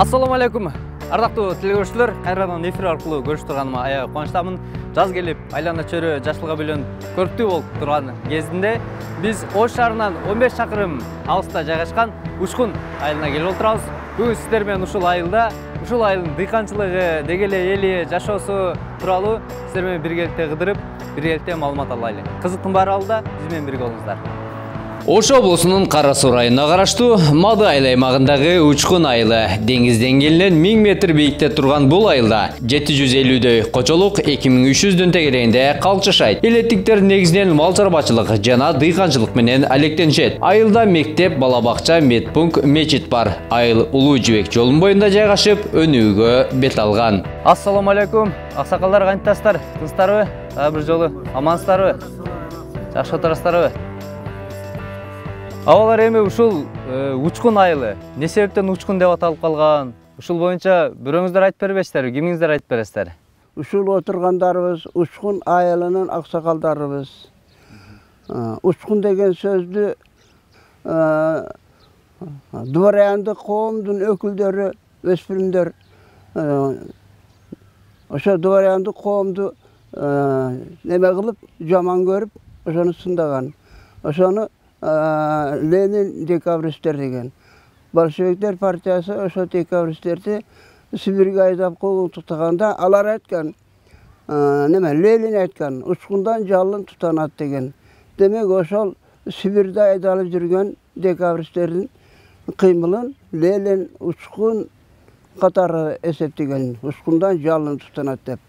Assalamu alaikum. Ардактуу телегөрүүчүлөр, кайрадан эфир аркылуу көрүшүп турганыма аябай кубанычтамын. Жаз келип, айлана чөйрө жашылга бөлөнүп көрктүү болуп турган кезинде биз Ош шаарынан 15 чакырым алыста жайгашкан Учкун айылына келип отурабыз. Бүгүн сиздер менен ушул айылдын дыйканчылыгы, деги эле эли жашоосу тууралуу сиздер менен биргеликте кыдырып, биргеликте маалымат алайлы. Кызыктын баары алда, биз менен бирге болуңуздар. Ош облусунун Кара Суу районуна караштуу Мады айыл аймагындагы Учкун айылы деңиз деңгээлинен 1000 метр бийикте турган бул айылда 750дөй кочолук 2300дөн тегерегинде калчышайт. Элеттиктер негизинен мал чарбачылык жана дыйканчылык менен алектенишет. Айылда мектеп, бала бакча, медпункт, мечит бар. Айыл Улуу Жибек жолунун боюнда жайгашып, өнүүгө бет алган. Ассаламу алейкум. Аксакалдар, кантасыздар? Тынчтарбы? Бир жолу амансыздарбы? Жакшы отурасыздарбы? Авалар эми ушул Учкун айылы не себептен Учкун деп аталып калган? Ушул боюнча бирөөңүздөр айтып бербейсиздерби? Кимиңиздер айтып бересиздер? Ушул отургандарыбыз Учкун айылынын аксакалдарыбыз. Учкун деген сөздү дворяндык коомдун өкүлдөрү, өспүрүмдөр ошо дворяндык коомду неме кылып, жаман көрүп, ошону сындаган. Ошону Ленин декабристер деген. Большевиктер партиясы ошо декабристерди Сибирге айдап куугунтуктаганда алар айткан, Ленин айткан, Учкундан жалын тутанат деген. Демек ошол Сибирде айдалып жүргөн декабристтердин кыймылын Ленин Учкун катары эсептеген. Учкундан жалын тутанат деп.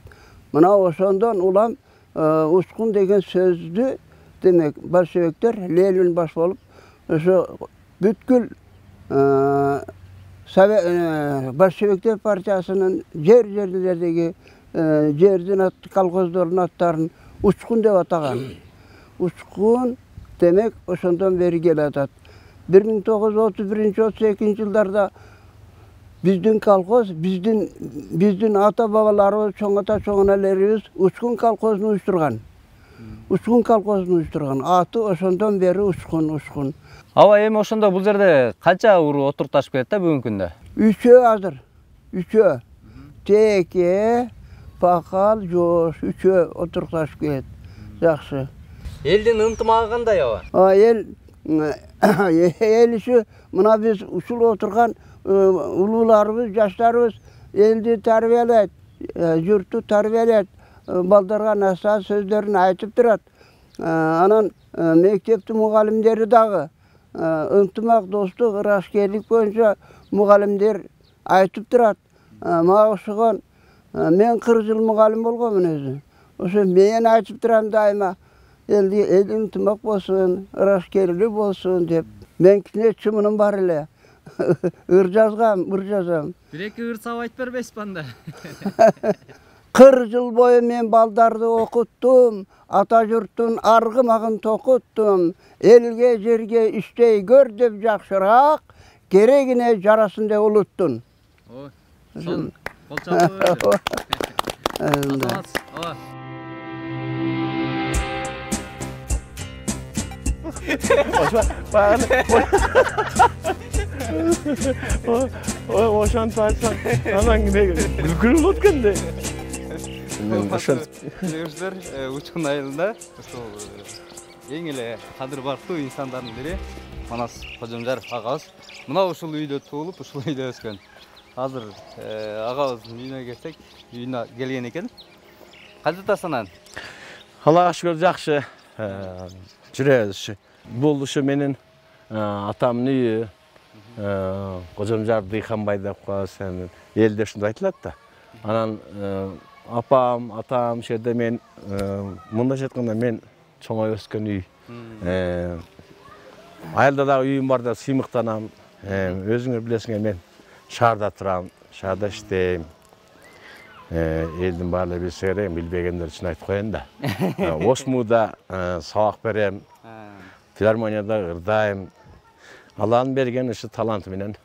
Мына ошондон улам Учкун деген сөздү демек большевиктер Ленин баш болуп, ошо бүткүл большевиктер партиясынын жерлердеги жердин колхоздордун аттарын Учкун деп атаган. Учкун демек ошондон бери келатат. 1931-32 жылдарда биздин колхоз, биздин ата-бабаларыбыз, чоң ата-чоң Учкун колхозун уюштурган. Учкун колхозун уюштурган. Аты ошондон бери Учкун. Аба эми ошондо бул жерде канча уру отурташып келет да бүгүнкү күндө? 3 азыр. 3. Теке, Пакал, Жош 3 отурташып келет. Жакшы. Элдин ынтымагы кандай аба? Эл иши мына биз ушул отурган улууларыбыз, жаштарыбыз элди тарбиялайт, журтту тарбиялайт. Балдарга насаат сөздөрүн айтып турат. Анан мектептин мугалимдери дагы ынтымак, достук, ырашкерлик боюнча мугалимдер айтып турат. Мага окшогон мен 40 жыл мугалим болгомун өзү. Ошо мен айтып турам дайыма эл ынтымак болсун, ырашкерлик болсун деп. Мен кичине чымыным бар эле. Ыр жазам. 1-2 ыр сап айтып бербейсизби анда? 40 жыл бою мен балдарды окуттум, ата журттун аргымагын токуттум. Элге, жерге иштей көр деп жакшыраак, керегине жарасын деп улуттун. Ошон кол чабуу. Ошон айтсаң, анан күлкүлүү болот экенде. Телегөрүүчүлөр, Учкун айылында ошол эң эле кадыр бартуу инсандардын бири Манас Кожомжаров агабыз. Мына ушул үйдө туулуп, ушул үйдө өскөн. Азыр агабыздын үйүнө келсек, үйүнө келген экен. Кантасың анан? Аллага шүгүр жакшы. Жүрөбүз. Бул ушу менин атамдын үйү. Кожомжаров Дыйканбай деп коебуз. Элде ушундай айтылат да. Анан апам, атам жерде мен мындайча айтканда мен чоңой өскөн үй. Айылда дагы үйүм бар да сыймыктанам. Өзүңөр билесиңер мен шаарда турам, шаарда иштейм. Элдин баары билсе керек, билбегендер үчүн айтып коеюн да. Осмуда сабак берем. Филармонияда ырдайм. Allah'ın berген ışı talanты менен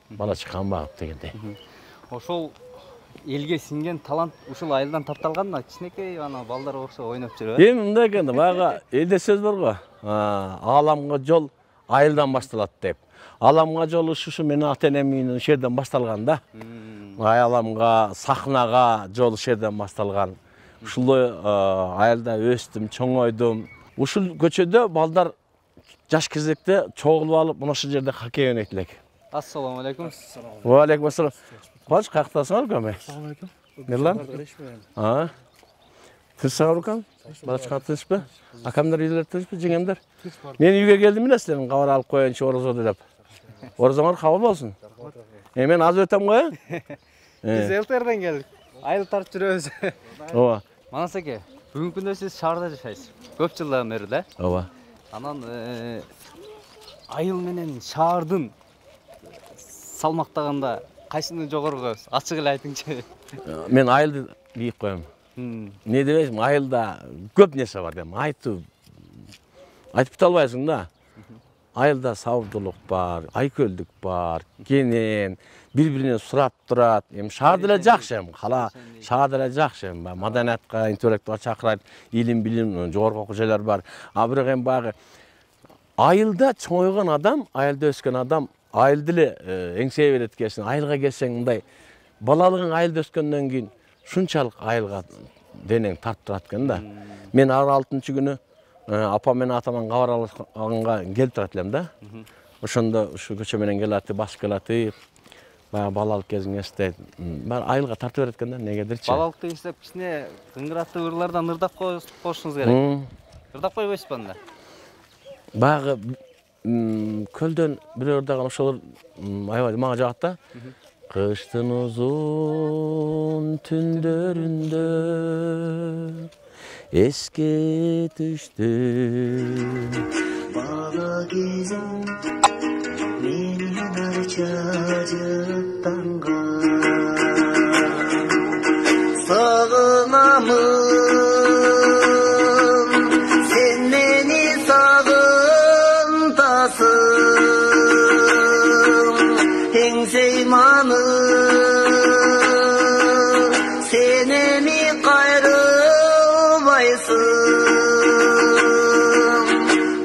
бала чыккан багып дегендей. Ошол элге сиңген талант ушул айылдан тапталган да кичинекей ана балдар окшоп ойноп жүрөт. Эми мындай экен да, баягы элде сөз бар го. Ааламга жол айылдан башталат деп. Ааламга жол ушу менин ата-энем үйүнөн жерден башталган да. Аяламга, сахнага жол жерден башталган. Ушулой айылда өстүм, чоңойдум. Ушул көчөдө балдар жаш кезекте чогулуп алып, мына ушул жерде хоккей ойнойт элек. Ассаламу алейкум. Ва алейкум ассалам. Баш каяктасыңар көмөй? Assalamualaikum. Нерлан? Тынчсыңар укам? Башка тынчпы? Акамдар үйлөр тынчпы, жеңемдер? Мен үйгө келдим эле силердин кабар алып коеюнчу орозоду деп. Орозоңор кабыл болсун. Мен аз өтөм го. Биз Элтерден келдик. Айыл тартып жүрөбүз. Ооба. Манас эке, бүгүнкү күндө сиз шаарда жашайсыз. Көп жылдан бери да. Ооба. Анан айыл менен шаардын салмактаганда кайсыны жогору коесуз? Ачык эле айтыңчы. Мен айылды бийик коем. Не дебейсиң, айылда көп нерсе бар дейм. Айтып бута албайсың да. Айылда саудулук бар, айкөлдүк бар, кенен, бири-биринен сурап турат. Эми шаар деле жакшы, кала шаар деле жакшы. Маданиятка, интеллектуга чакырат, илим, билим, жогорку окуу жайлар бар. А бирок эми баягы айылда чоңойгон адам, айылда өскөн адам айылды эле эңсее берет экенсиң. Айылга келсең мындай балалыгың айылда өскөндөн кийин шунчалык айылга денең тартып турат экен да. Мен ар 6-күнү апам менен атаман кабар алганга келип турат элем да. Ошондо ушу көчө менен келати, басып келати. Баягы балалык кезиң эстейт. Баары айылга тартып берет экен да, негедирчи. Балалыкты эстеп кичине кыңгыраттуу ырлардан ырдап коюшуңуз керек. Ырдап койбойсузбу анда? Баягы көлдөн бирөө ырдаган ошолор аябай мага жагат да. Кыштын узун түндөрүндө эске түштү бала кезим менин арча жыттанган сагынамын сен мени сагынтасың эңсейманы сен эми кайрылбайсың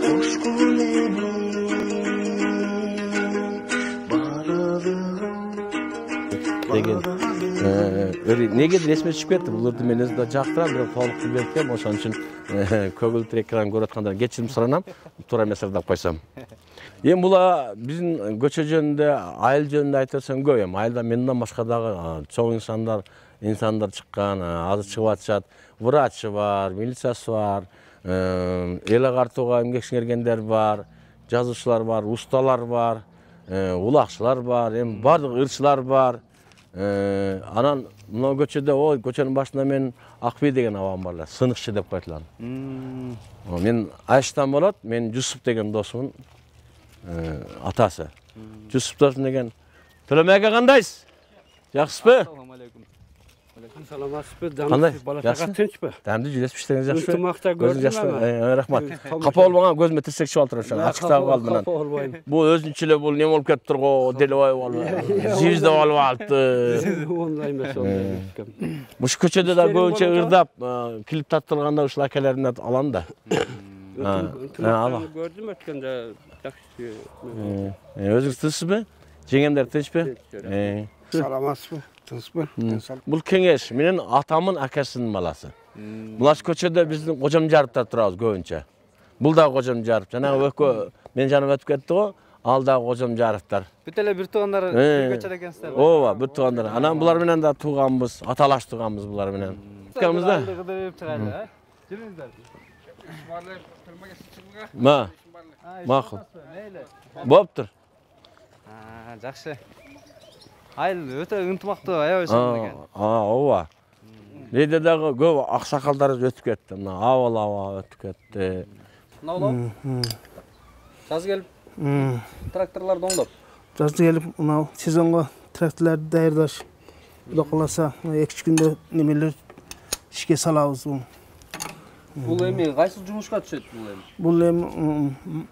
кошкун эми балалыгым деген негедир эсиме түшүп кетти. Бул ырды мен өзү да жактырам, бирок толук билбейм. Ошон үчүн көгүлтүр экран көрүп аткандар кечирим суранам, туура эмес ырдап койсом. Эми була биздин көчө жөнүндө, айыл жөнүндө айта берсем көп. Эми айылда менден башка дагы чоң инсандар чыккан, азыр чыгып атышат. Врачы бар, милициясы бар, эл агартууга эмгек сиңиргендер бар, жазуучулар бар, усталар бар, улакчылар бар, эми бардык ырчылар бар. Анан мына көчөдө, көчөнүн башында мен Акбий деген абам бар эле, сыныкчы деп коет эле. Мен Айштан болот, мен Жусуп деген досумун атасы. Жусуп досум деген. Төлөмөйгө кандайсыз? Жакшысызбы? Ассаламу алейкум. Саламатсызбы? Кандай? Бала чака тынчпы? Дамды жүрөсүп иштегениз жакшыбы? Ынтымакта көрдүм. Рахмат. Капа болбоңа көзүмө тирсек чыгып атыр ошо. Ачыктап калды менен. Бул өзүнчө эле бул неме болуп кетиптир го, делебай болуп. Жибизде болуп алыпты. Ондай эмес, ондай. Мушу көчөдө да көбүнчө ырдап, клип тартылганда ушул акелеримден алам да. Көрдүм өткөндө жакшы. Өзүңүз тынчсызбы? Жеңемдер тынчпы? Саламатсызбы? Тынчпы? Бул кеңеш менин атамын акасынын баласы. Мына көчөдө биздин Кожомжаровдор турабыз көбүнчө. Бул да Кожомжаров. Жанагы өкө мен жаным өтүп кетти го, ал да Кожомжаровдор. Бүт эле бир туугандар бир көчөдө экенсиздер. Ооба, бир туугандар. Анан булар менен да тууганбыз, аталаш тууганбыз булар менен. Кымыз да? Жүрүңүздөр. Макул. Болуптур. Жакшы. Айыл өтө ынтымактуу, аябай чоң экен. Ооба. Лейде дагы көп аксакалдарыбыз өтүп кетти. Мына Абал өтүп кетти. Мына улам. Жаз келип, тракторлорду оңдоп. Жаз келип, мына сезонго тракторлорду даярдаш. Кудай кааласа, 2 күндө немелер ишке салабыз бул. Бул эми кайсы жумушка түшөт бул эми? Бул эми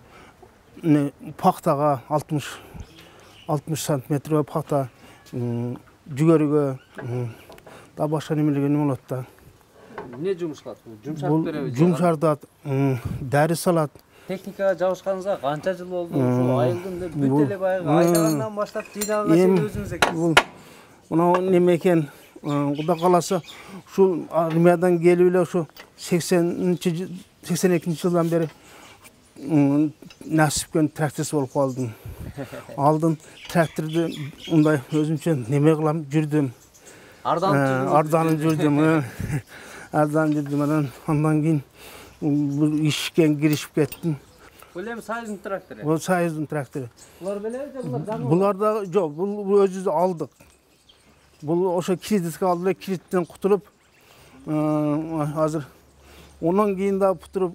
пақтаға 60 сантиметр пақта, жүгеріге, да башқа немелерге не болады да. Не жұмыс қылады? Жұмшартып береді? Жұмшартады, дәрі салады. Техникаға жабышқаныңызға қанша жыл болды? Айылдың бүт эле баягы айдағаннан баштап жинағанға чейин өзүңүз экенсиз. Мынау неме екен, Құда қаласа, şu армиядан келіп эле şu 82 жылдан бері нәсіпкен тракторсы болып қалдым. Алдым тракторды ондай өзімше неме қылам жүрдім. Арданып жүрдім. Арданып жүрдім. Ondan кейін işken girişip kеттім. Бұл эми Союздун трактору? Бұл Союздун трактору. Бұлар беле же бұлар жаңы? Бұлар да жоқ, бұл өзіміз алдық. Бұл ошо кредитке алдылар, кредиттен құтылып, азыр онан кейін да құтылып,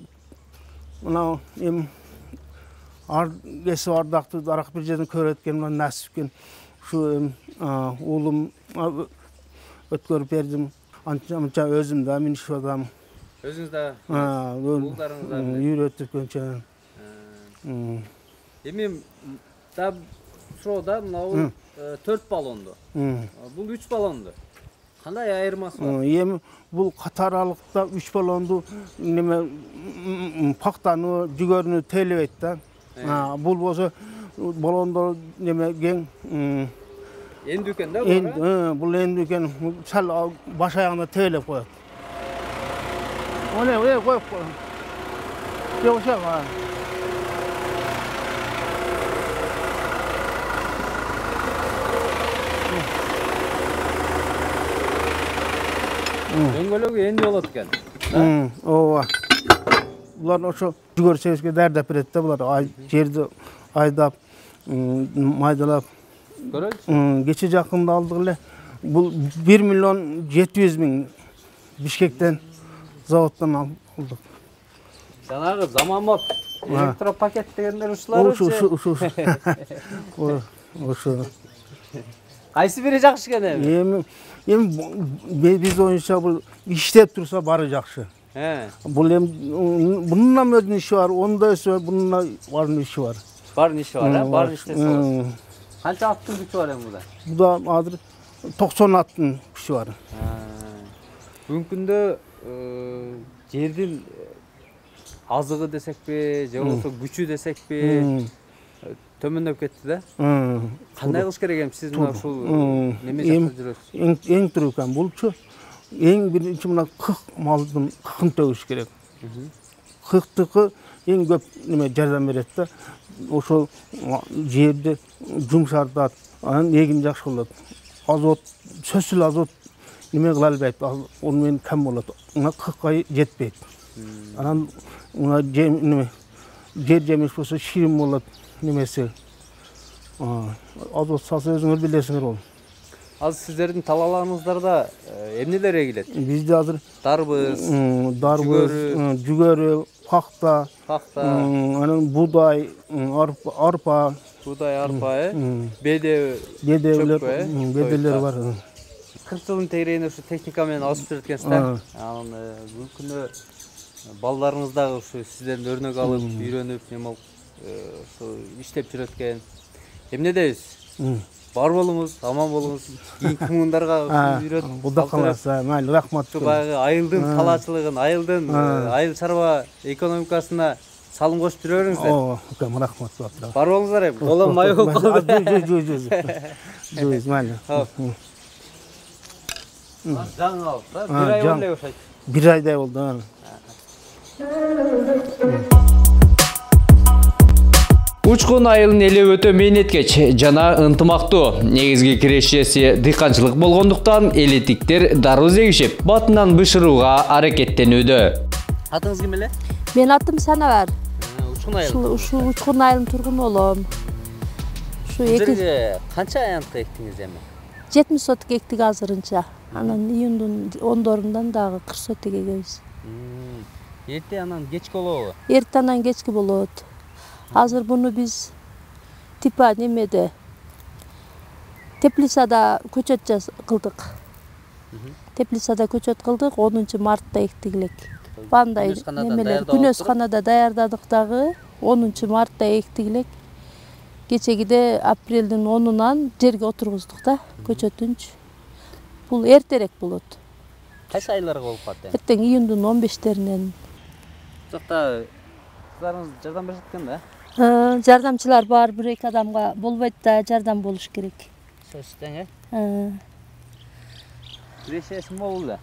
мынау эми кесип ардақты арақ бір жерден көрөткен, мына нәсіпкен, шу улым өткөрүп бердим. Анча өзім да мен иштеп атам. Өзүңүз да улдарыңыз да үйрөтүп көнчө. Эми да шоуда мынау 4 баллонду. Бул 3 баллонду. Кандай айырмасы бар? Эми бул катаралыкта 3 баллонду неме пактаны, жүгөрүнү тейлебейт да. Бул болсо баллондор неме кең Эндүү экен да бул? Бул эндүү экен, сал баш аягына тейлеп коет. Оне коюп кой. Жокша. Дөңгөлөгү энди болот экен. Ооба. Булар ошо жүгөрсөзгө дардап берет да, булар жерди айдап, майдалап. Көрөйүнчү. Кече жакында алдык эле. Бул 1 миллион 700 миң Бишкектен заводтан алдык. Жанагы заманбап электропакет дегендер ушулар. Ошо. Кайсы бири жакшы экен эми биз оюнча бул иштеп турса бары жакшы. Бул эми бунун өзүнүн иши бар, онда иши, бунун бардын иши бар. Бардын иши бар, барын иштесе болот. Канча аттын күчү бар эми буда? Буда азыр 90 аттын күчү бар. Бүгүнкү күндө жердин азыгы десекпи, же болбосо күчү десекпи төмөндөп кетти да. Кандай кылыш керек эми сиз мына ушул неме жакта жүрөсүз? Эң түрүкөн булчу. Эң биринчи мына кык малдын кыкын төгүш керек. Кыктыкы эң көп неме жардам берет да. Ошол жерди жумшартат, анан эгин жакшы болот. Азот, сөзсүз азот неме кыла албайт, ал менен кем болот. Мына кыкка жетпейт. Анан мына жер жемиш болсо ширин болот немеси. Азот салса өзүңөр билесиңер ол. Азыр сиздердин талааларыңыздарда эмнелер эгилет? Бизде азыр дарбыз, жүгөрү, пакта, анан будай, арпа, беделер бар. 40 жылдын тегерегине ушу техника менен алышып жүрөт экенсиздер. Анан бүгүнкү күндө балдарыңыз дагы ушу сиздердин өрнөк алып, үйрөнүп, эме ушу иштеп жүрөт экен. Эмне дейбиз? Бар болуңуз, аман болуңуз. Кийинки муундарга үйрөт. Кудай кааласа, майли рахмат. Баягы айылдын талаачылыгын, айылдын айыл чарба экономикасына салым кошуп жүрө бериңиздер. Ооба, рахмат. Бар болуңуздар эми. Голом май болуп калды. Жуз, майли. Жаңы алып да, 1 ай болду окшойт. 1 айдай болду. Учкун айылын элеп өтө мээнеткеч жана ынтымактуу негизги кирешеси дыйканчылык болгондуктан элетиктер дарбыз эгишип, батынан бышырууга аракеттенүүдө. Атыңыз ким эле? Мен атым Санабар. Учкун айыл. Ушул Учкун айылынын тургуну болом. Ушу жерге канча аянтка эктиңиз эми? 70 соток эктик азырынча. Анан июндун 10-дорундан дагы 40 соток эгебиз. Эрте анан кечки болобу? Эрте анан кечки болот. Азыр буну биз типа немеде Теплицада көчөт кылдык. Теплицада көчөт кылдык, 10 мартта эктик элек. Бандай немелер күнөсканада даярдадык дагы, 10 мартта эктик элек. Кечегиде апрелдин 10-унан жерге отургуздук да, көчөтүнчү. Бул эртерээк болот. Кайсы айларга болуп калат? Эртең июндун 15-теринен. Жакта кыздарыңыз жардам беришет экен да? Жардамчылар бар, 1-2 адамга болбойт да, жардам болуш керек. Сөзтең, Кирешеси мол эле.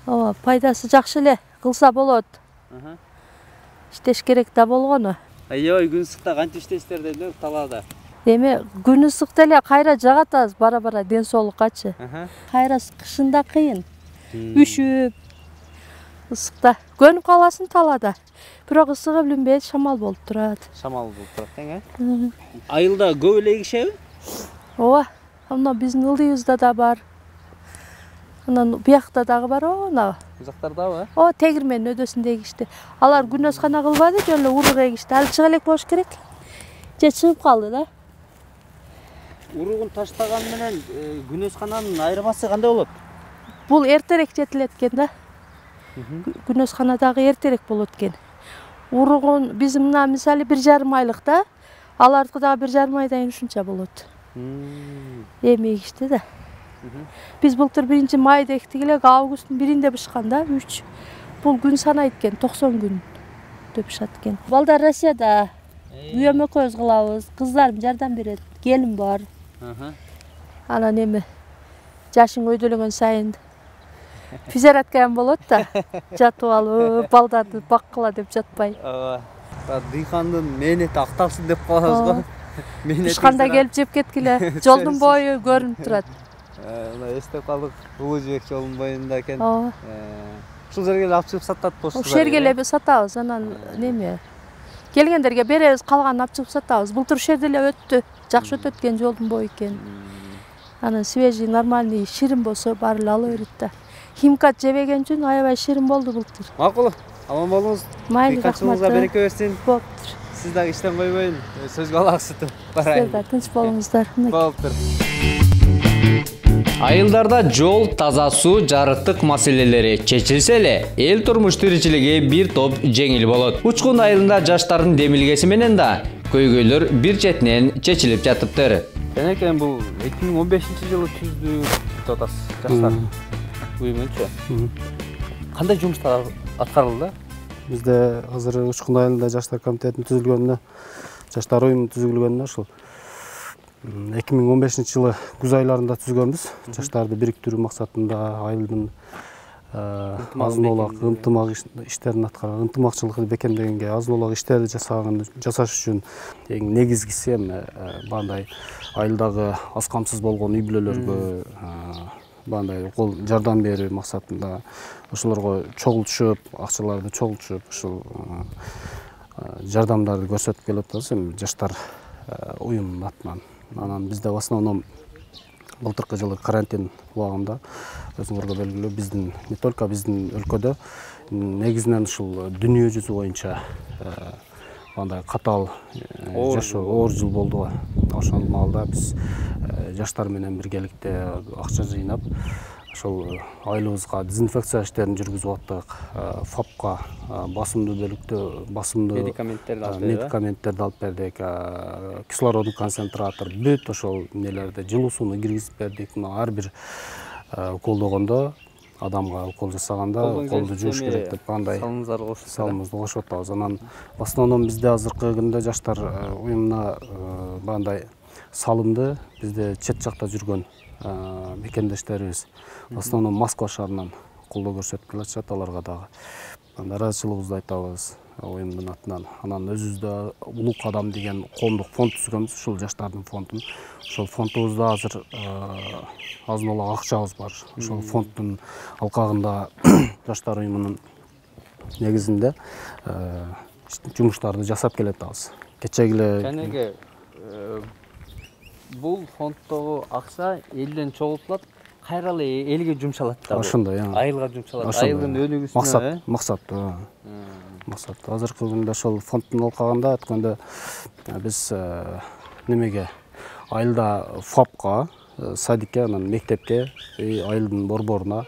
Ооба, пайдасы жакшы эле, кылса болот. Иштеш керек да болгону. Аябай күн ысыкта кантип иштейсиздер дедилер талаада. Эми күн ысыкта эле кайра жагатабыз бара-бара ден соолуккачы. Кайра кышында кыйын. Үшүп, ысыкта көнүп каласың талаада. Бирок ысыгы билинбейт, шамал болуп турат. Шамал болуп турат, Айылда көп эле эгишеби? Ооба, мына биздин ылдыйыбызда да бар. Анан биякта дагы бар, ана. Узактардабы? О, тегирмен өдөсүндө эгишти. Алар күнөскана кылбады, жөн эле урук эгишти. Ал чыга элек болуш керек. Же чыгып калды да. Уругун таштаган менен күнөскананын айырмасы кандай болот? Бул эртерээк жетилет экен да. Күнөскана дагы эртерээк болот экен. Уругун биз мына мисалы 1,5 айлык да, алардыкы дагы 1,5 айдан ушунча болот. Эми эгишти да. Биз былтыр 1-майда эктик элек, августтун 1-inde бышкан да, 3. Бул күн санайт экен, 90 күн деп бышат экен. Балдар Россияда үйөм экөөбүз кылабыз, кыздарым жардам берет, келин бар. Анан эми жашың өйдөлөгөн сайын физиотерапия болот да, жатып алып, балдарды баккыла деп жатпай. Дыйкандын мээнети акталсын деп калабыз го. Бышканда келип жеп кеткиле, жолдун бою көрүнүп турат. Эстеп калдык, Улуу Жибек жолунун боюнда экен. Ушул жерге эле алып чыгып сатат болчу. Ушул жерге эле сатабыз, анан неме? Келгендерге беребиз, калганын алып чыгып сатабыз. Былтыр ушул жерде эле өттү, жакшы өтөт экен, жолдун бою экен. Анан свежий, нормальный, ширин болсо баары эле ала берет да. Химкат жебеген үчүн аябай ширин болду былтыр. Макул, аман болуңуз. Майли, рахмат. Береке берсин. Болуптур. Сиз дагы иштен койбойун, сөзгө алак сытып Сиздер да тынч болуңуздар. Болуптур. Айылдарда жол, таза суу, жарыктык маселелери чечилсе эле, эл турмуш тиричилиги бир топ жеңил болот. Учкун айылында жаштардын демилгеси менен да көйгөйлөр бир четинен чечилип жатыптыр. Энекен бул 2015-жылы түздү деп атасыз, жаштар уюмунчу. Кандай жумуштар аткарылды? Бизде азыр Учкун айылында жаштар комитетинин түзүлгөнүнө, жаштар уюмунун түзүлгөнүнө ушул 2015-жылы күз айларында түзгөнбүз. Жаштарды бириктирүү максатында айылдын азын-олак ынтымак иштерин аткарган, ынтымакчылыкты бекемдегенге азын-олак иштерди жасаш үчүн эң негизгиси эми бандай айылдагы аз камсыз болгон үй бүлөлөргө бандай кол жардам берүү максатында ошолорго чогултушуп, акчаларды чогултушуп, ушул жардамдарды көрсөтүп келип атабыз эми жаштар уюмунун атынан. Анан бизде в основном былтыркы жылы карантин убагында өзүңөргө белгилүү биздин не только биздин өлкөдө негизинен ушул дүйнө жүзү боюнча мындай катаал жашоо оор жыл болду го. Ошол маалда биз жаштар менен биргеликте акча жыйнап ошол айылыбызга дезинфекция иштерин жүргүзүп аттык. ФАПка басымдуу бөлүктө басымдуу медикаменттерди алып бердик. Кислородный концентратор, бүт ошол нелерди жылуу сууну киргизип бердик. Ар бир уколдогондо адамга укол жасаганда колду жууш керек деп андай салымыбызды кошуп атабыз. Анан в основном бизде азыркы күндө жаштар уюмуна бандай салымды бизде чет жакта жүргөн мекендештерибиз в основном Москва шаарынан колдоо көрсөтүп келатышат, аларга дагы ыраазычылыгыбызды айтабыз уюмдун атынан. Анан өзүбүздө Улуу Кадам деген коомдук фонд түзгөнбүз, ушул жаштардын фондун. Ошол фондубузда азыр азын-олак акчабыз бар. Ошол фонддун алкагында жаштар уюмунун негизинде жумуштарды жасап келатабыз. Кечеги Жанеге бул фонддогу акча элден чогултулат, кайра эле элге жумшалат да. Ошондой, айылга жумшалат. Айылдын өнүгүүсүнө. Максат. Азыркы күндө ошол фонддун алкагында айтканда биз немеге айылда ФАПка, садикке, анан мектепке, айылдын борборуна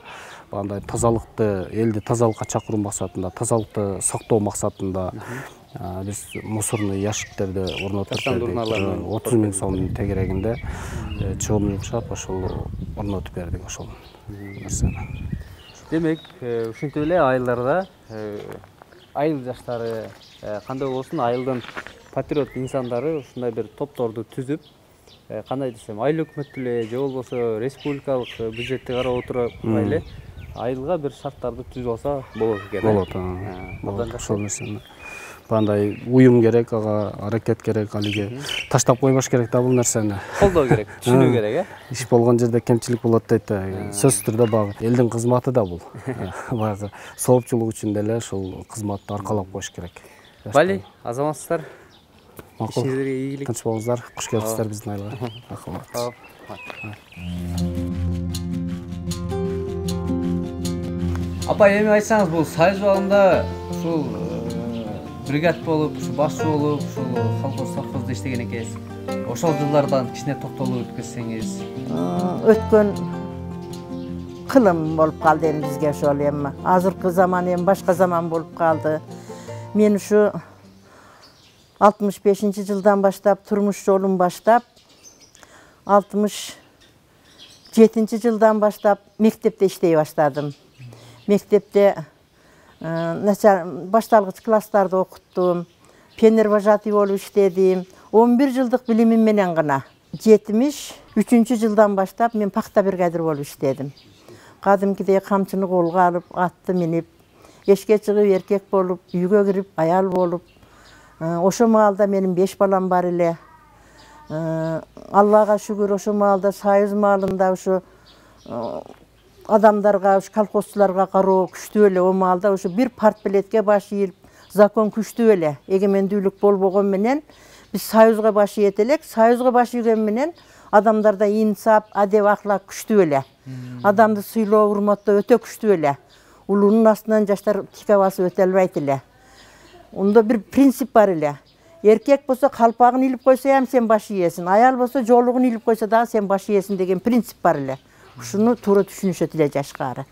бандай тазалыкты, элди тазалыкка чакыруу максатында, тазалыкты сактоо максатында Biz мусорный ящиктерди орнотуп Таштандыруу бердик. урналарын 30 000 сомдун тегерегинде чыгым жумшап ошол орнотуп бердик ошол нерсени. Демек, ушинтип эле айылдарда айыл жаштары кандай болсун, айылдын патриот инсандары ушундай бир топторду түзүп, кандай десем, айыл өкмөттү эле же болбосо республикалык бюджетти карап отуруп эле айылга бир шарттарды түзүп алса болот экен. Болот. Ошол нерсени. Бандай уюм керек, ага аракет керек, алиге таштап койбош керек да бул нерсени. Колдоо керек, түшүнүү керек, Иш болгон жерде кемчилик болот дейт. Сөзсүз түрдө багы элдин кызматы да бул. Багы соопчулук үчүн деле ушул кызматты аркалап коюш керек. Бали, азаматсыздар. Макул. Ишиңерге ийгилик. Тынч болуңуздар. Куш келипсиздер биздин айылга. Рахмат. Апа, эми айтсаңыз, бул Союз убагында ушул бригад болуп, ушул башчы болуп, ушул колхоз совхоздо иштеген экенсиз. Ошол жылдардан кичине токтолуп өткөрсөңүз. Өткөн кылым болуп калды эми бизге ошол эми. Азыркы заман эми башка заман болуп калды. Мен ушу 65-жылдан баштап турмуш жолун баштап 67-жылдан баштап мектепте иштей баштадым. Мектепте башталгыч класстарды окуттум. Пионервожатый болуп иштедим. 11 жылдык билимим менен гана 73-жылдан баштап мен пахта бригадир болуп иштедим. Кадимкидей камчыны колго алып, атты минип, эшке чыгып эркек болуп, үйгө кирип аял болуп, ошо маалда менин 5 балам бар эле. Аллага шүгүр, ошо маалда Союз маалында ушу адамдарга, ушу колхозчуларга кароо күчтүү эле. О маалда ушу бир партбилетке баш ийип, закон күчтүү эле. Эгемендүүлүк болбогон менен биз Союзга баш ийет элек. Союзга баш ийген менен адамдарда инсап, адеп, ахлак күчтүү эле. Адамды сыйлоо, урматтоо өтө күчтүү эле. Улуунун астынан жаштар тике басып өтө албайт эле. Унда бир принцип бар эле. Эркек болсо калпагын илип койсо ham сен баш ийесиң, аял болсо жолугун илип койсо дагы сен баш ийесиң деген принцип бар эле. Ушуну туура түшүнүшөт эле жашкары.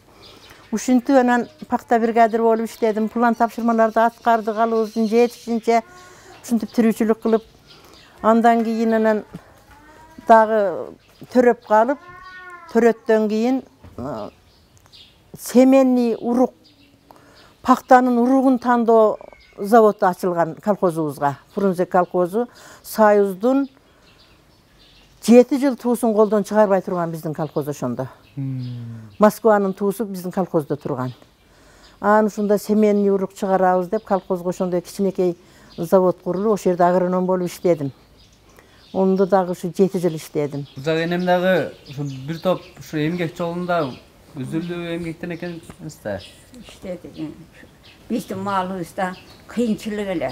Ушинтип анан пахта бригадир болуп иштедим, план тапшырмаларды аткардык, алыбыздын жетишинче ушинтип тирүүчүлүк кылып, андан кийин анан дагы төрөп калып, төрөттөн кийин семенный урук, пахтанын уругун тандоо заводу ачылган колхозубузга. Фрунзе колхозу Союздун 7 жыл туусун колдон чыгарбай турган биздин колхоз ошондо. Москванын туусу биздин колхоздо турган. Анан ушунда семенный урук чыгарабыз деп колхозго ошондой кичинекей завод курулуп, ошол жерде агроном болуп иштедим. Ондо дагы ушу 7 жыл иштедим. Узак энем дагы ушу бир топ ушу эмгек жолунда үзүлүү эмгектен экенсиз да. İşte bizim malımızda kıyınçılık ele.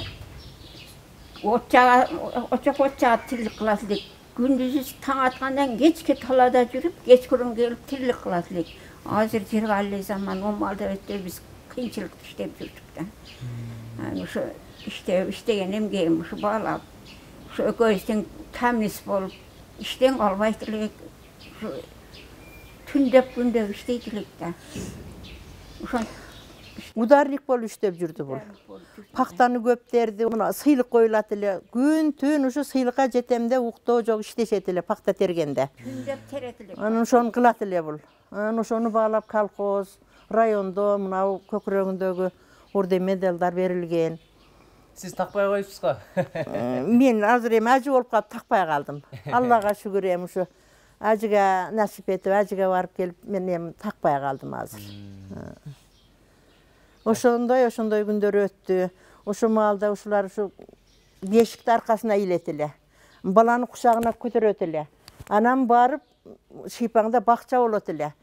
Ocağa tillik kılasılık. Gündüzü tan atkandan geçki talada yürüp, geç kurun gelip tillik kılasılık. Hazır cirgalli zaman o malda ötüyor biz kıyınçılık işleyip yürüdükten. Yani şu işleyen emgeğim şu bağlap, şu ököyüsten temlis bolup, işten kalbaytılık, şu tündep gündep işleydilikten. Ударник болуп иштеп жүрдү бул. Пахтаны көптерди, мына сыйлык коюлат эле. Күн түн ушу сыйлыкка жетемде уктоо жок иштешет эле пахта тергенде. Түндеп терет эле. Анан ошону кылат эле бул. Анан ошону баалап колхоз, райондо мына көкүрөгүндөгү орден медалдар берилген. Сиз такпай коюпсуз го? Мен азыр эми ажы болуп калып такпай калдым. Аллага шүгүр эми ушу ажыга насип этип, ажыга барып келип мен эми такпай калдым азыр. Ошондой күндөр өттү. Ошо маалда ушулар ушу бешикти аркасына илет эле. Баланы кучагына көтөрөт эле. Анан барып шыйпаңда бакча болот эле.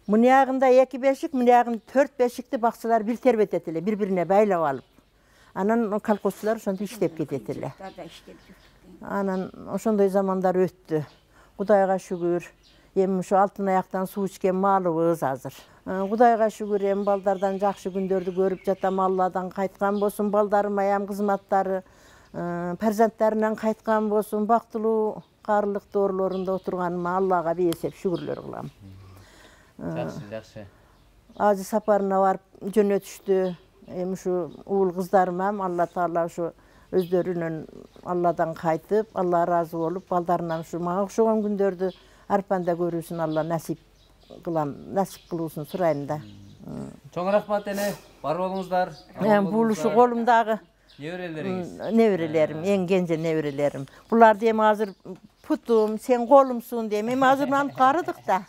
Мынягында 2 бешик, мынягында 4 бешикти бакчалар бир тербетет эле, бири-бирине байлап алып. Анан колхозчулар ошентип иштеп кетет эле. Анан ошондой замандар өттү. Кудайга шүгүр. Эми ушу алтын аяктан суу ичкен маалыбыз азыр. Кудайга шүгүр, эми балдардан жакшы күндөрдү көрүп жатам. Алладан кайткан болсун, балдарым аям кызматтары, перзенттарынан кайткан болсун, бактылуу каарылыктуу орлорунда отурганыма Аллага бейесеп шүгүрлөр кылам. Жакшы. Ажы сапарына барып жөнөтүштү. Hem şu uğul kızlarım hem Allah Teala şu özlerinin Allah'dan kaytıp, Allah razı olup, baldarından şu mağa okşagan gündördü arpanda görürsün Allah nasip kılılsın sırayım da. Çoğun rahmat ene, var olunuzlar. Bu şu kolumdağı nevrelerim, en gence nevrelerim. Bunlar diyem hazır putum, sen kolumsun diyem, hem hazırlanıp karıdık da.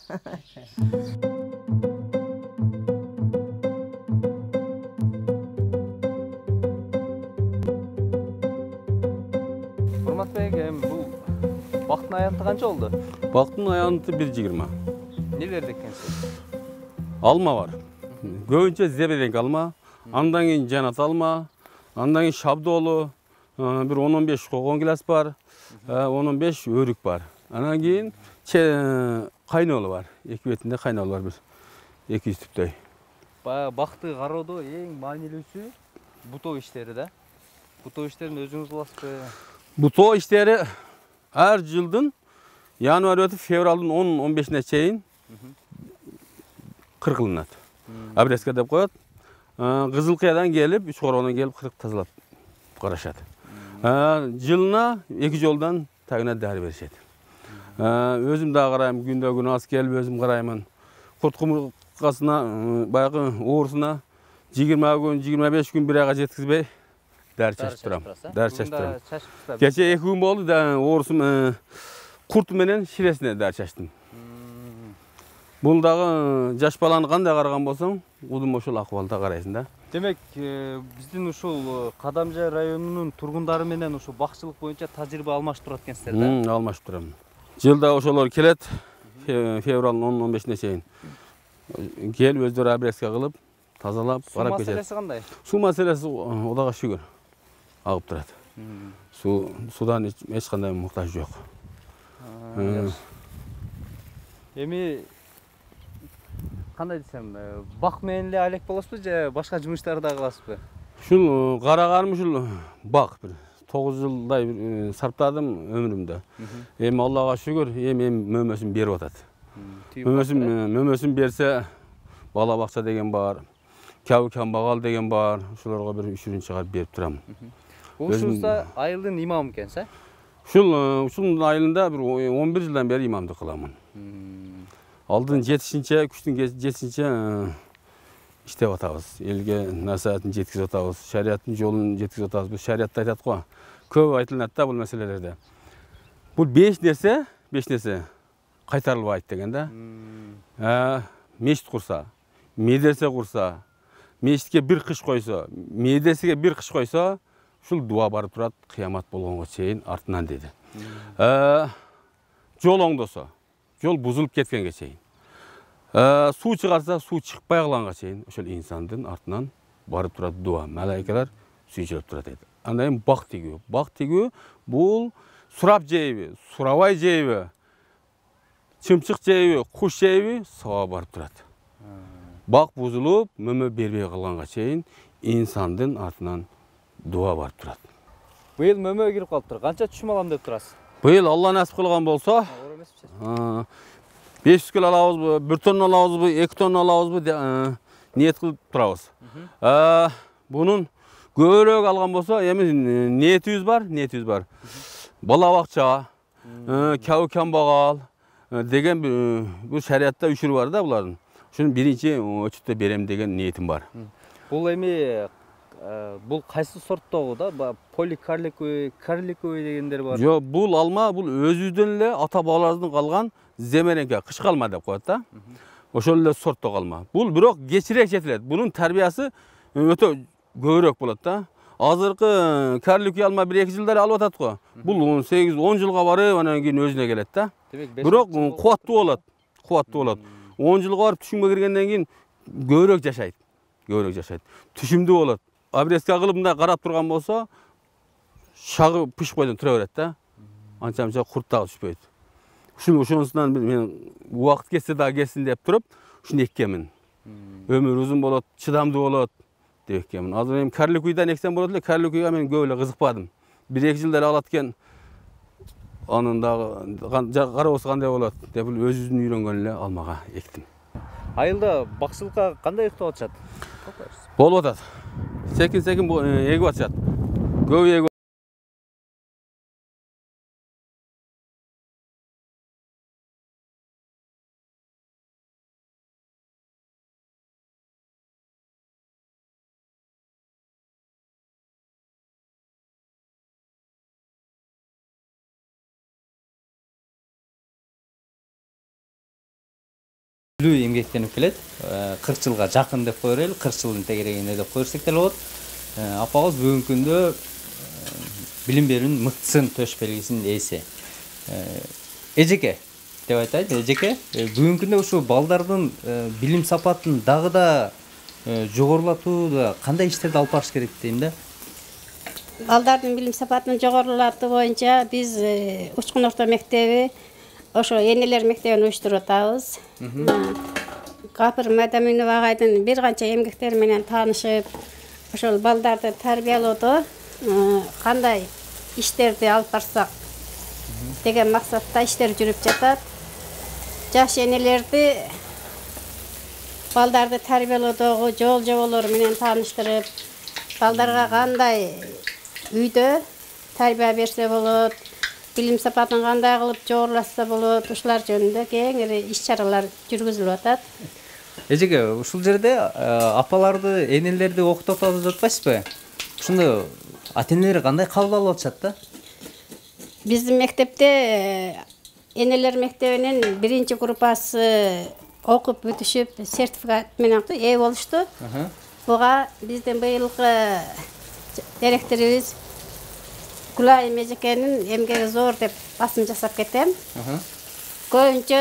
Hurmat Bey, bu vaqtın ayantı qancha oldu? Vaqtın ayantı 1.20. Neler dekkensiz? Alma var. Göğünce zeberenk alma, andan keyin janat alma, andan keyin şabdolu, bir 10-15 qo'qon gilas var, 10-15 örük var. Andan keyin qaynolu var. Iki betinde qaynolu var bir 200 tüptöy. Бақты қарауды ең мәнелүүсү бутоо иштери да. Бутоо иштерин өзүңүз кыласызбы? Butoo işleri her yıldın yanvar ötüp fevralın 10-15'ine çeyin kırkılınat. Abreska dep koyat. Kızılkaya'dan gelip, üç korondan gelip kırık tazalap karışat. Yılına iki yoldan tagına değer verişet. Özüm daha karayım, günde gün az gelip özüm karayımın. Kurt kumurkasına, bayağı uğursuna 20 gün, 25 gün bir ayga jetkizbey ders çeşip duram. Ders çeşip duram. Geçe 2 gün oldu da uğursum kurt menen şiresine ders çeştim. Bunдағы жаш баланы қандай қараған болсаң, удум ошол акыбалда карайсың да. Демек, биздин ушул Кадамжай районунун тургундары менен ушу бакчылык боюнча тажрыйба алмашып турат экенсиздер да? Алмашып турам. Жылда ошолор келет, февралдын 10-15-ине чейин. Келип өздөрү обрезка кылып, тазалап, карап кетет. Суу маселеси кандай? Суу маселеси Кудайга шүгүр агып турат. Судан эч кандай муктаж жок. Эми кандай десем, бак менен эле алек болосузбу же башка жумуштарды да кыласызбы? Ушул караганым ушул бак бир 9 жылдай сарптадым өмүрүмдө. Эми Аллага шүгүр, эми мөмөсүн берип атат. Мөмөсүн берсе, бала бакча деген бар, кабы камбагал деген бар, ушуларга бир үшүрүн чыгарып берип турам. Ушунузда айылдын имамы экенсиз, Ушунун айылында бир 11 жылдан бери имамдык кыламын. Алдын жетишинче, күчтүн жетишинче иштеп атабыз. Элге насаатын жеткизип атабыз, шариаттын жолун жеткизип атабыз. Бул шариатта айтат го. Көп айтылат да бул маселелерде. Бул 5 нерсе кайтарылбайт деген да. Мешит курса, медресе курса, мешитке бир кыш койсо, медресеге бир кыш койсо, ушул дуа барып турат кыямат болгонго чейин артынан деди. Жол оңдосо, жол бузулуп кеткенге чейин. Суу чыгарса, суу чыкпай калганга чейин ошол инсандын артынан барып турат дуа. Малайкалар сүйчөлүп турат дейт. Андан кийин бак тигүү. Бак тигүү бул сурап жейби, сурабай жейби, чымчык жейби, куш жейби, сабап барып турат. Бак бузулуп, мөмө бербей калганга чейин инсандын артынан дуа барып турат. Быйыл мөмө кирип калыптыр. Канча түшүм алам деп турасыз? Быйыл Алла насип кылган болсо, 500 кило алабызбы, 1 тонна алабызбы, 2 тонна алабызбы ниет кылып турабыз. Бунун көбүрөөк алган болсо, эми ниетибиз бар. Бала бакча, кабы камбагал деген бул шариатта үшүрү бар да булардын. Ушуну биринчи өчүттө берем деген ниетим бар. Бул эми бул кайсы сорттогу да? Поликарликовый, карликовый дегендер бар. Жок, бул алма, бул өзүбүздөн эле ата бабаларыбыздын калган земереңке, кышкы алма деп коет да. Ошол эле сорттогу алма. Бул бирок кечирээк жетилет. Бунун тарбиясы өтө көбүрөөк болот да. Азыркы карликовый алма 1-2 жылдар алып атат го. Бул 18-10 жылга барып, анан кийин өзүнө келет да. Бирок кубаттуу болот. 10 жылга барып түшүмгө киргенден кийин көбүрөөк жашайт. Түшүмдүү болот. Обрезка кылып мындай карап турган болсо, шагы пышып койдон тура берет да. Анча-мынча курт дагы түшпөйт. Ушунусунан мен убакыт кетсе дагы кетсин деп туруп, ушуну эккенмин. Өмүр узун болот, чыдамдуу болот деп эккенмин. Азыр эми карликовыйдан эксем болот эле, карликовыйга мен көп эле кызыкпадым. 1-2 жылдар алат экен. Анын дагы карабыз кандай болот деп өзүбүздүн үйрөнгөн эле алмага эктим. Айылда бакчылыкка кандай ыктап атышат? Болуп атат. sekin егіп атышат. Көп егіп. Эмгектенип келет. 40 жылга жакын деп коер эл, 40 жылдын тегерегинде деп койсок деле болот. Апабыз бүгүнкү күндө билим берүүнүн мыктысын төш белгисинин ээси. Эжеке деп айтайын, эжеке, бүгүнкү күндө ушул балдардын билим сапатын дагы да жогорулатууда кандай иштерди алып барыш керек дейм да? Балдардын билим сапатын жогорулатуу боюнча биз Учкун орто мектеби ошо энелер мектебин уюштуруп атабыз. Капыр Мадаминова агайдын бир канча эмгектери менен таанышып, ошол балдарды тарбиялоодо кандай иштерди алып барсак деген максатта иштер жүрүп жатат. Жаш энелерди балдарды тарбиялоодогу жол жоболору менен тааныштырып, балдарга кандай үйдө тарбия берсе болот, билим сапатын кандай кылып жогорулатса болот, ушулар жөнүндө кеңири иш-чаралар жүргүзүлүп атат. Эжеке, ушул жерде апаларды, энелерди окутуп атып жатпайсызбы? Ушундо ата-энелер кандай кабыл алып атышат да? Биздин мектепте энелер мектебинин 1-группасы окуп бүтүшүп, сертификат менен ээ болушту. Буга биздин быйылкы директорубуз Гүлайым эжекенин эмгеги зор деп басым жасап кетем. Көбүнчө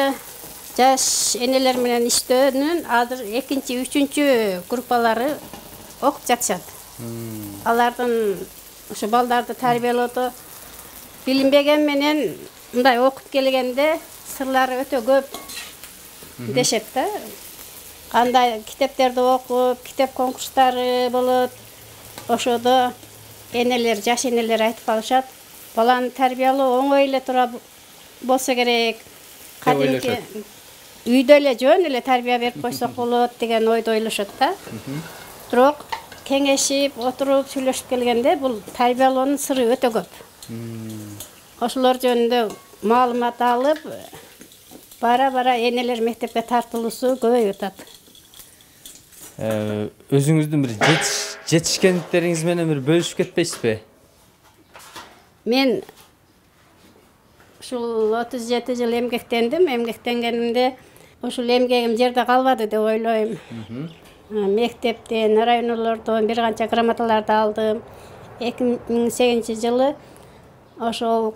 жаш энелер менен иштөөнүн азыр 2-3 группалары окуп жатышат. Алардын ушу балдарды тарбиялоодо билинбеген менен мындай окуп келгенде сырлары өтө көп дешет да. Кандай китептерди окуп, китеп конкурстары болот. Ошодо энелер, жаш энелер айтып калышат. Баланы тарбиялоо оңой эле тура болсо керек. Кадимки үйдө эле жөн эле тарбия берип койсок болот деген ойдо ойлошот да. Бирок кеңешип, отуруп, сүйлөшүп келгенде бул тарбиялоонун сыры өтө көп. Ошолор жөнүндө маалымат алып, бара-бара энелер мектепке тартылуусу көбөйүп атат. Өзүңүздүн бир жетишкендиктериңиз менен бир бөлүшүп кетпейсизби? Мен ушул 37 жыл эмгектендим. Эмгектенгенимде ушул эмгегим жерде калбады деп ойлойм. Мектептен, районулордон бир канча грамоталарды алдым. 2008 жылы ошол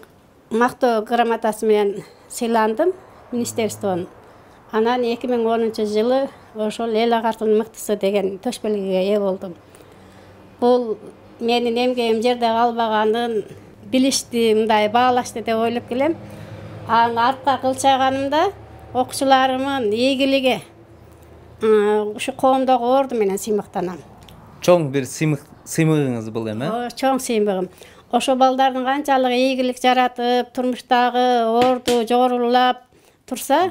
мактоо грамотасы менен сыйландым министерствонун. Анан 2010 жылы ошол эл агартын мыктысы деген төш белгиге ээ болдум. Бул менин эмгегим жерде калбаганын билишти, мындай баалашты деп ойлоп келем. Аны артка кылчайганымда окуучуларымдын ийгилиги ушу коомдогу орду менен сыймыктанам. Чоң бир сыймыгыңыз бул эми? Чоң сыймыгым. Ошо балдардын канчалык ийгилик жаратып, турмуштагы орду жогорулап турса,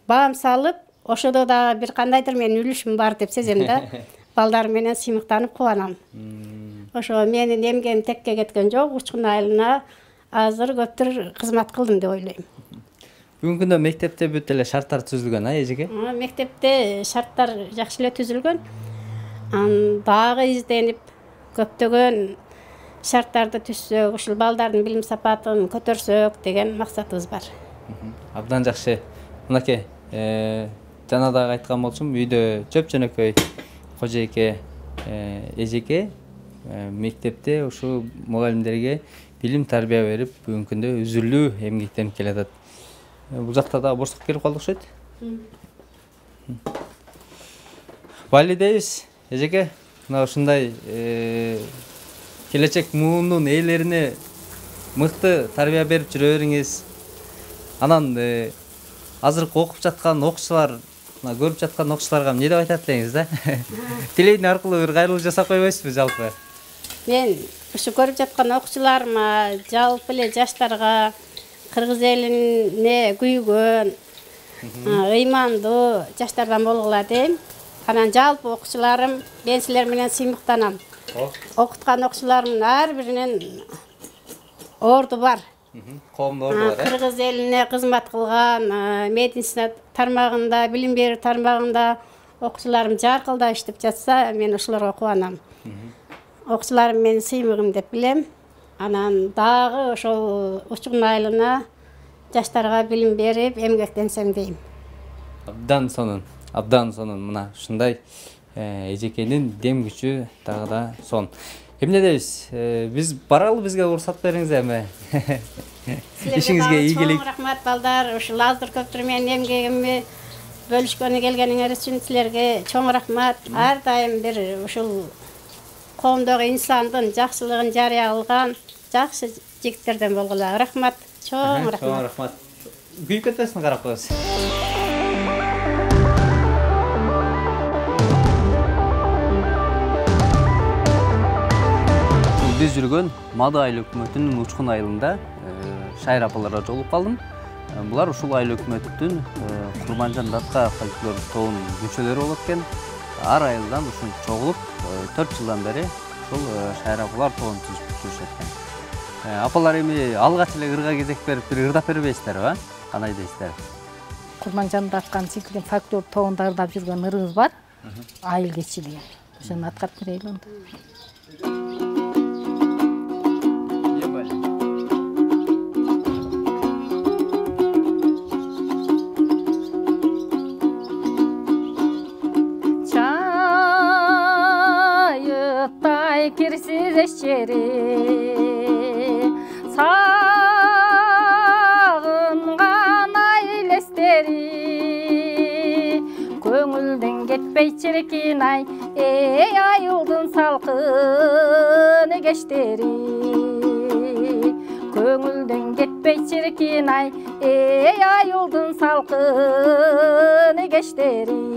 баам салып, ошодо да бир кандайдыр менин үлүшүм бар деп сезем да. Балдар менен сыймыктанып кубанам. Ошо менин эмгегим текке кеткен жок, Учкун айылына азыр көптүр кызмат кылдым деп ойлойм. Бүгүнкү күндө мектепте бүт эле шарттар түзүлгөн, эжеке? Мектепте шарттар жакшы эле түзүлгөн. Дагы изденип көптөгөн шарттарды түзсөк, ушул балдардын билим сапатын көтөрсөк деген максатыбыз бар. Абдан жакшы. Мынакей, жана дагы айткан болчумун, үйдө жөп-жөнөкөй кожойке, эжеке мектепте ушул мугалимдерге билим тарбия берип, бүгүнкү күндө үзүлүү эмгектенип келатат. Бул жакта да борсук келип калдык окшойт. Бали дейбиз, эжеке. Мына ушундай келечек муунун ээлерине мыкты тарбия берип жүрө бериңиз. Анан азыркы окуп жаткан окуучулар, көрүп жаткан окуучуларга эмне деп айтат деңиз да? Телевидение аркылуу бир кайрылуу жасап койбойсузбу жалпы? Мен ушу көрүп жаткан окуучуларыма, жалпы эле жаштарга, кыргыз элине күйгөн, ыймандуу жаштардан болгула дейм. Анан жалпы окуучуларым, мен силер менен сыймыктанам. Окуткан окуучуларымдын ар биринен орду бар. Коомдо орду бар. Кыргыз элине кызмат кылган, медицина тармагында, билим берүү тармагында окуучуларым жаркылдап иштеп жатса, мен ошолорго кубанам. Окуучуларым менин сыймыгым деп билем. Анан дагы ошол учкун айылына жаштарга билим берип, эмгектенсем дейм. Абдан сонун мына ушундай эжекенин дем күчү дагы да сон. Эмне дейбиз? Биз баралы, бизге уруксат бериңиз эми. Ишиңизге ийгилик. Чоң рахмат балдар, ушул азыр көптүр менин эмгегимди бөлүшкөнү келгениңер үчүн силерге чоң рахмат. Ар дайым бир ушул коомдогу инсандын жакшылыгын жарыя кылган жакшы жигиттерден болгула. Рахмат, чоң рахмат. Чоң рахмат. Күйүп кетесиң, карап коебуз. Биз жүргөн Мады айыл өкмөтүнүн учкун айылында Шайыр апаларга жолугуп калдым. Булар ушул айыл өкмөттүн Курманжан Датка фольклор тобунун мүчөлөрү болот экен. Ар айылдан ушун чогулуп 4 жылдан бери ушул Шайыр апалар тобун түзүп жүрүшөт экен. Апалар эми алгач эле ырга кезек берип, бир ырдап бербейсиздерби? Кандай дейсиздер? Курманжан Даткан циклин фольклор тобунда ырдап жүргөн ырыбыз бар. Айыл кечи деген. Ошону аткарып берели онда. Kirsiz eşeri sağıngan ailesteri köngülden ketpey çirkin ay ey ayıldın salkını geçteri köngülden ketpey çirkin ay ey ayıldın salkını geçteri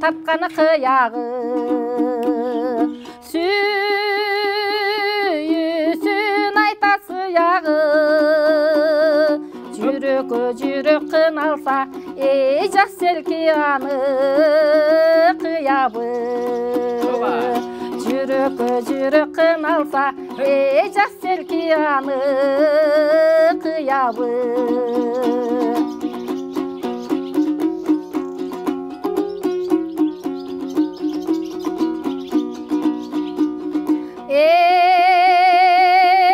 Tatkanı kıyağı süyüsün aytası yağı Jürek kınalsa ey jas selki anı kıyabı Jürek kınalsa ey jas selki anı kıyabı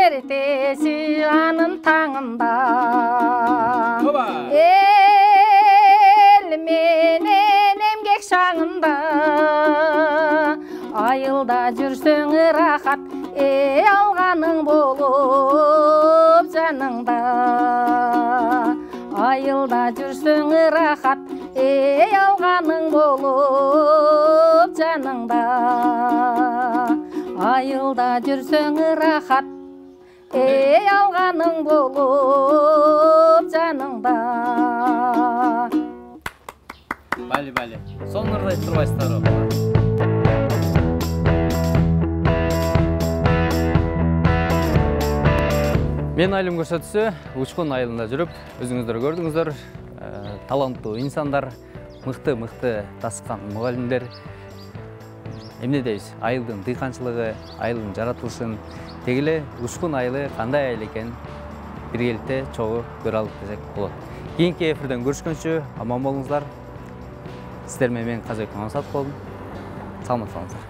Ertesi anın tağında El menen emgek şağında Ayılda жүрсөң rahat Ey alğanın bolup canыңda Ayılda жүрсөң rahat Ey alğanın bolup canыңda Ayılda жүрсөң rahat Ey alğanın bolup canыңda Бали. Сонун ырдайт турбайсыздарбы апалар? Мен айылым көрсөтүүсү Учкун айылында жүрүп, өзүңүздөр көрдүңүздөр, таланттуу инсандар, мыкты тасыккан мугалимдер. Эмне дейбиз? Айылдын дыйканчылыгы, айылдын жаратылышын, тегиле Учкун айылы кандай айыл экен биргеликте чогуу көрө алып десек болот. Кийинки эфирден көрүшкөнчө аман болуңуздар. Сиздер менен мен Казыбек Мамсат болдум. Саламат болуңуздар.